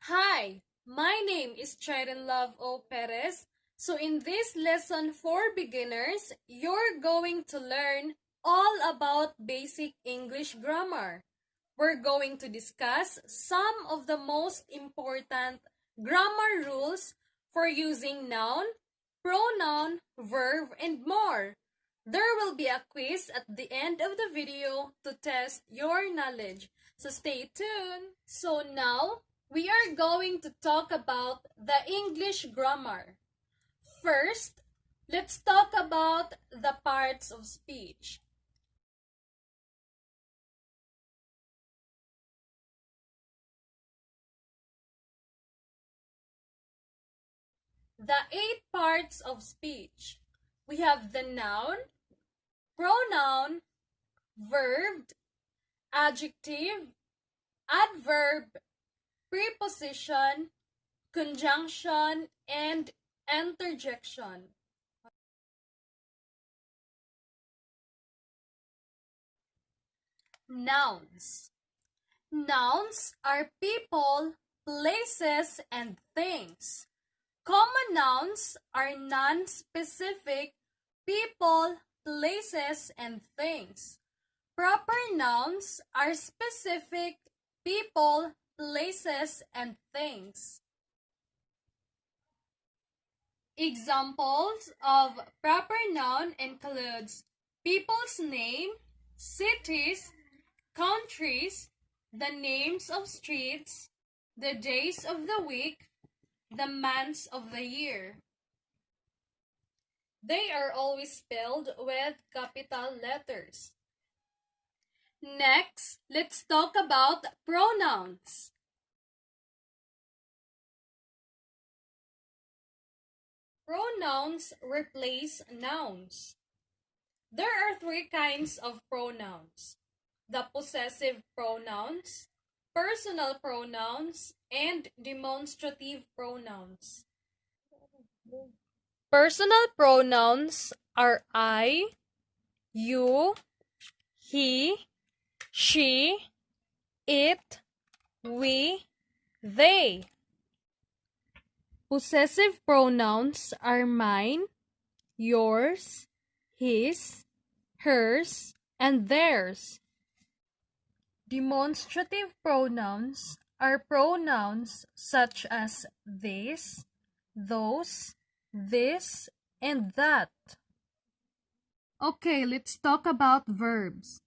Hi, my name is Cheryl Love O. Perez. So in this lesson for beginners, you're going to learn all about basic English grammar. We're going to discuss some of the most important grammar rules for using noun, pronoun, verb, and more. There will be a quiz at the end of the video to test your knowledge. So stay tuned. So now, we are going to talk about the English grammar. First, let's talk about the parts of speech. The 8 parts of speech. We have the noun, pronoun, verb, adjective, adverb, preposition, conjunction, and interjection. Nouns. Nouns are people, places, and things. Common nouns are non-specific people, places, and things. Proper nouns are specific people, places, and things. Examples of proper noun includes people's name, cities, countries, the names of streets, the days of the week, the months of the year. They are always spelled with capital letters. Next, let's talk about pronouns. Pronouns replace nouns. There are 3 kinds of pronouns: the possessive pronouns, personal pronouns, and demonstrative pronouns. Personal pronouns are I, you, he, she, it, we, they. Possessive pronouns are mine, yours, his, hers, and theirs. Demonstrative pronouns are pronouns such as this, those, this, and that. Okay, let's talk about verbs.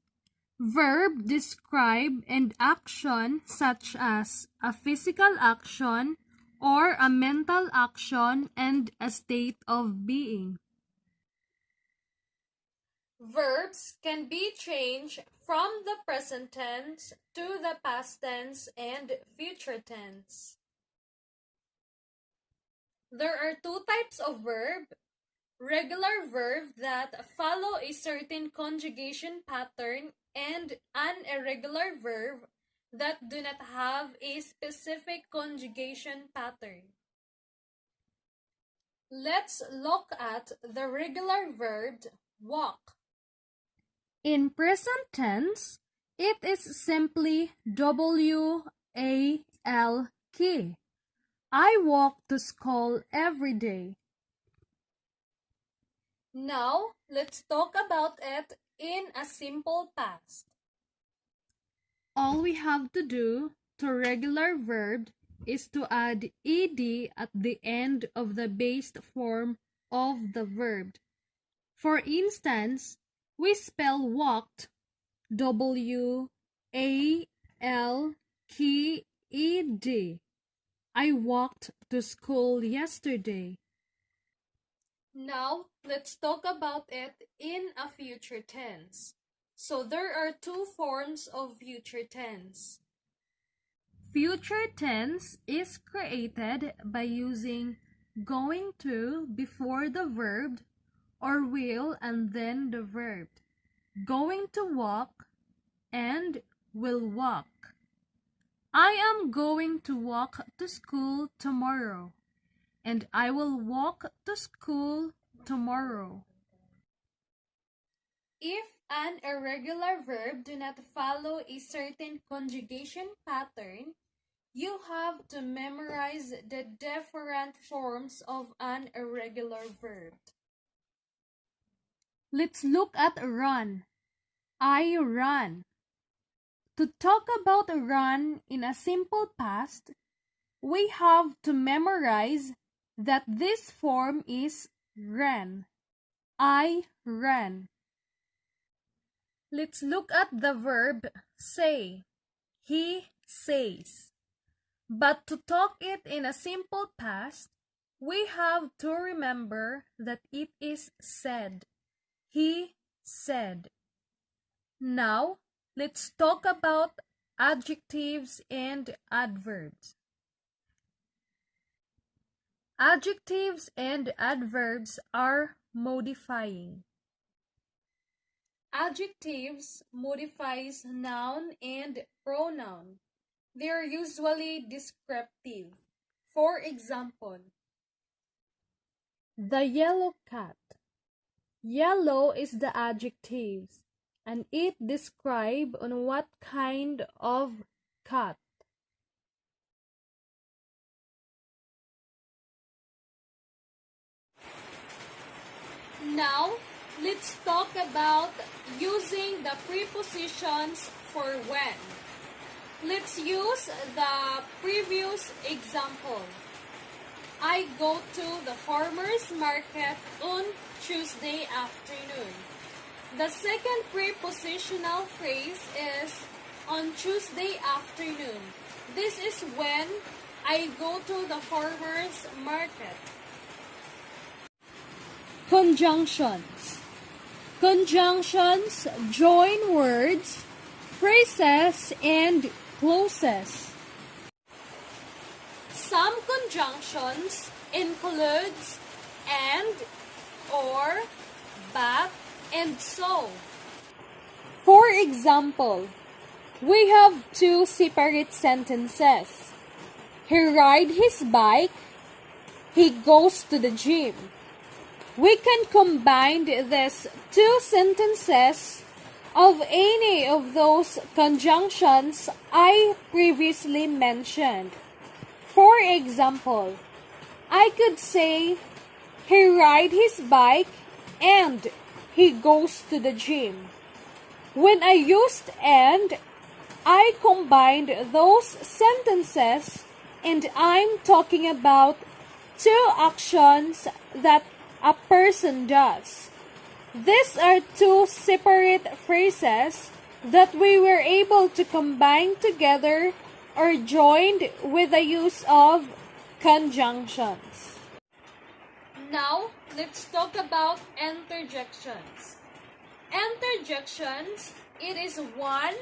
Verb describe an action such as a physical action or a mental action and a state of being. Verbs can be changed from the present tense to the past tense and future tense. There are 2 types of verb: regular verb that follow a certain conjugation pattern and an irregular verb that do not have a specific conjugation pattern. Let's look at the regular verb walk. In present tense, it is simply W-A-L-K. I walk to school every day. Now, let's talk about it in a simple past. All we have to do to regular verb is to add ed at the end of the base form of the verb. For instance, we spell walked W-A-L-K-E-D. I walked to school yesterday. Now, let's talk about it in a future tense. So there are 2 forms of future tense. Future tense is created by using going to before the verb or will and then the verb. Going to walk and will walk. I am going to walk to school tomorrow, and I will walk to school tomorrow. If an irregular verb do not follow a certain conjugation pattern, You have to memorize the different forms of an irregular verb. Let's look at run. I run. To talk about run in a simple past, we have to memorize that this form is ran. I ran. Let's look at the verb say. He says. But to talk it in a simple past, we have to remember that it is said. He said. Now, let's talk about adjectives and adverbs. Adjectives and adverbs are modifying. Adjectives modifies noun and pronoun. They are usually descriptive. For example, the yellow cat. Yellow is the adjective, and it describes on what kind of cat. Now, let's talk about using the prepositions for when. Let's use the previous example. I go to the farmer's market on Tuesday afternoon. The second prepositional phrase is on Tuesday afternoon. This is when I go to the farmer's market. Conjunctions. Conjunctions join words, phrases, and clauses. Some conjunctions includes and, or, but, and so. For example, we have two separate sentences. He rides his bike. He goes to the gym. We can combine these two sentences of any of those conjunctions I previously mentioned. For example, I could say, he rides his bike and he goes to the gym. When I used and, I combined those sentences and I'm talking about two actions that a person does. These are two separate phrases that we were able to combine together or joined with the use of conjunctions. Now, let's talk about interjections. Interjections, it is one,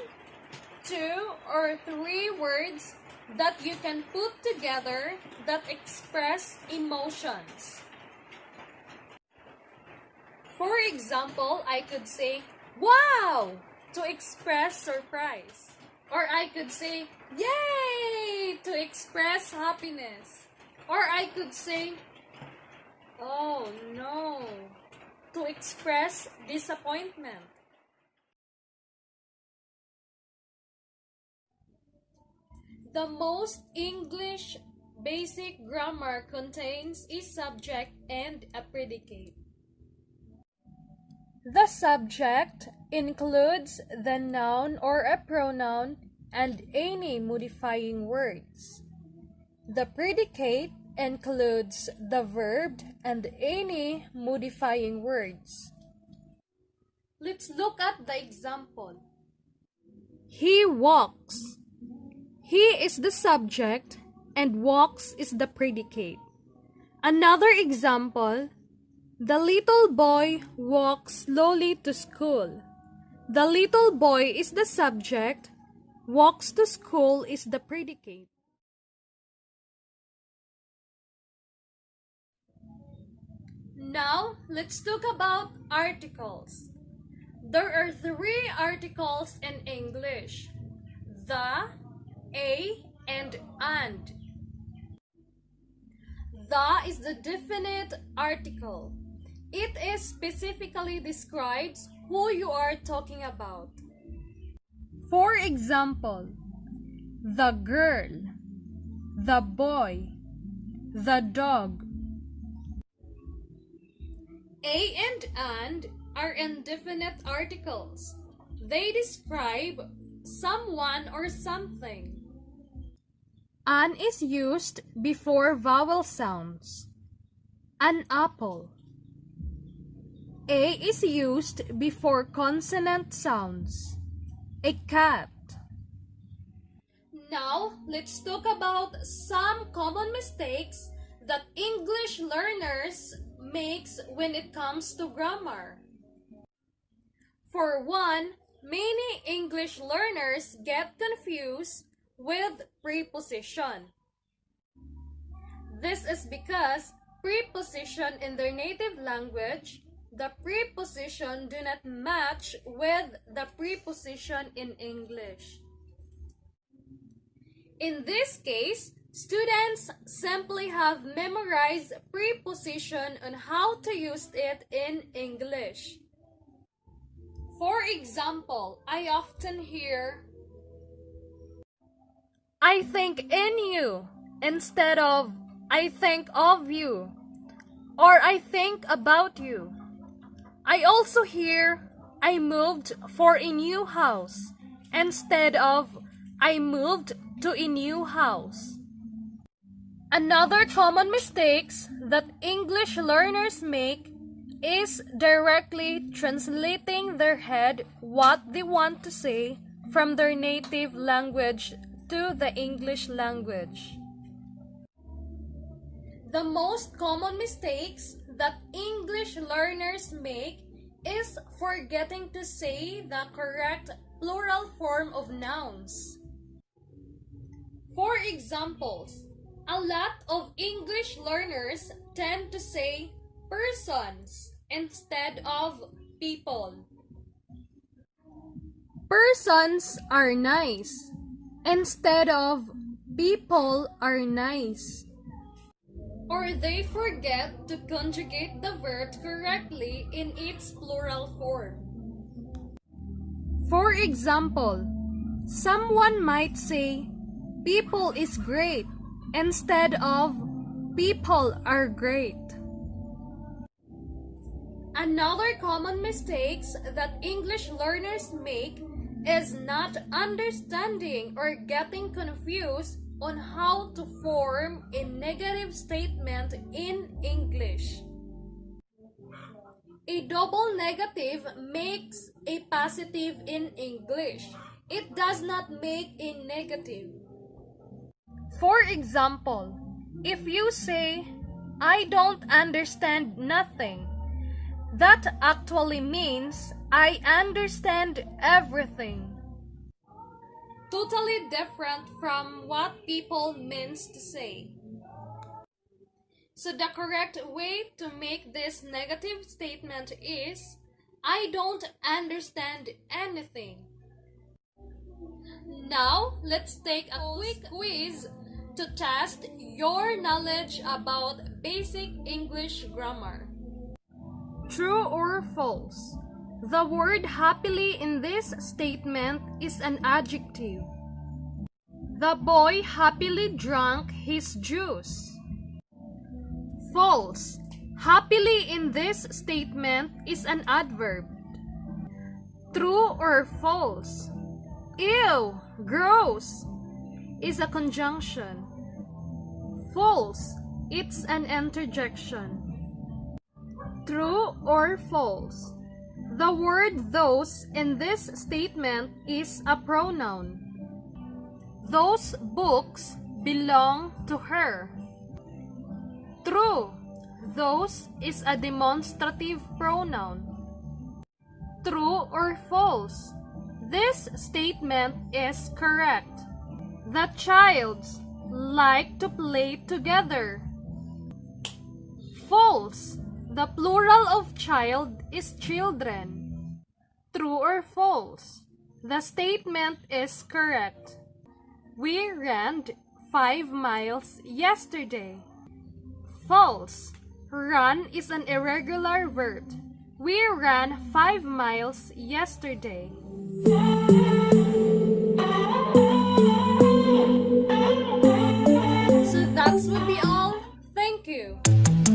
two, or three words that you can put together that express emotions. For example, I could say, wow, to express surprise. Or I could say, yay, to express happiness. Or I could say, oh no, to express disappointment. The most English basic grammar contains a subject and a predicate. The subject includes the noun or a pronoun and any modifying words. The predicate includes the verb and any modifying words. Let's look at the example. He walks. He is the subject and walks is the predicate. Another example, the little boy walks slowly to school. The little boy is the subject, walks to school is the predicate. Now, let's talk about articles. There are three articles in English: the, a, and and. The is the definite article. It is specifically describes who you are talking about. For example, the girl. the boy, the dog. A and are indefinite articles. They describe someone or something. An is used before vowel sounds. An apple. A is used before consonant sounds. A cat. Now, let's talk about some common mistakes that English learners makes when it comes to grammar. For one, many English learners get confused with preposition. This is because preposition in their native language, the preposition do not match with the preposition in English. In this case, students simply have memorized preposition on how to use it in English. For example, I often hear, I think in you instead of I think of you, or I think about you. I also hear I moved for a new house instead of I moved to a new house. Another common mistakes that English learners make is directly translating their head what they want to say from their native language to the English language. The most common mistakes that English learners make is forgetting to say the correct plural form of nouns. For examples, a lot of English learners tend to say persons instead of people. Persons are nice instead of people are nice. Or they forget to conjugate the verb correctly in its plural form. For example, someone might say, people is great instead of people are great. Another common mistakes that English learners make is not understanding or getting confused on how to form a negative statement in English. A double negative makes a positive in English. It does not make a negative. For example, if you say, I don't understand nothing, that actually means I understand everything. Totally different from what people means to say. So the correct way to make this negative statement is, I don't understand anything. Now, let's take a quick quiz to test your knowledge about basic English grammar. True or false? The word happily in this statement is an adjective. The boy happily drank his juice. False. Happily in this statement is an adverb. True or false? Ew, gross is a conjunction. False. It's an interjection. True or false? The word those in this statement is a pronoun. Those books belong to her. True. Those is a demonstrative pronoun. True or false? This statement is correct. The childs like to play together. False. The plural of child is children. True or false? The statement is correct. We ran 5 miles yesterday. False. Run is an irregular verb. We ran 5 miles yesterday. you.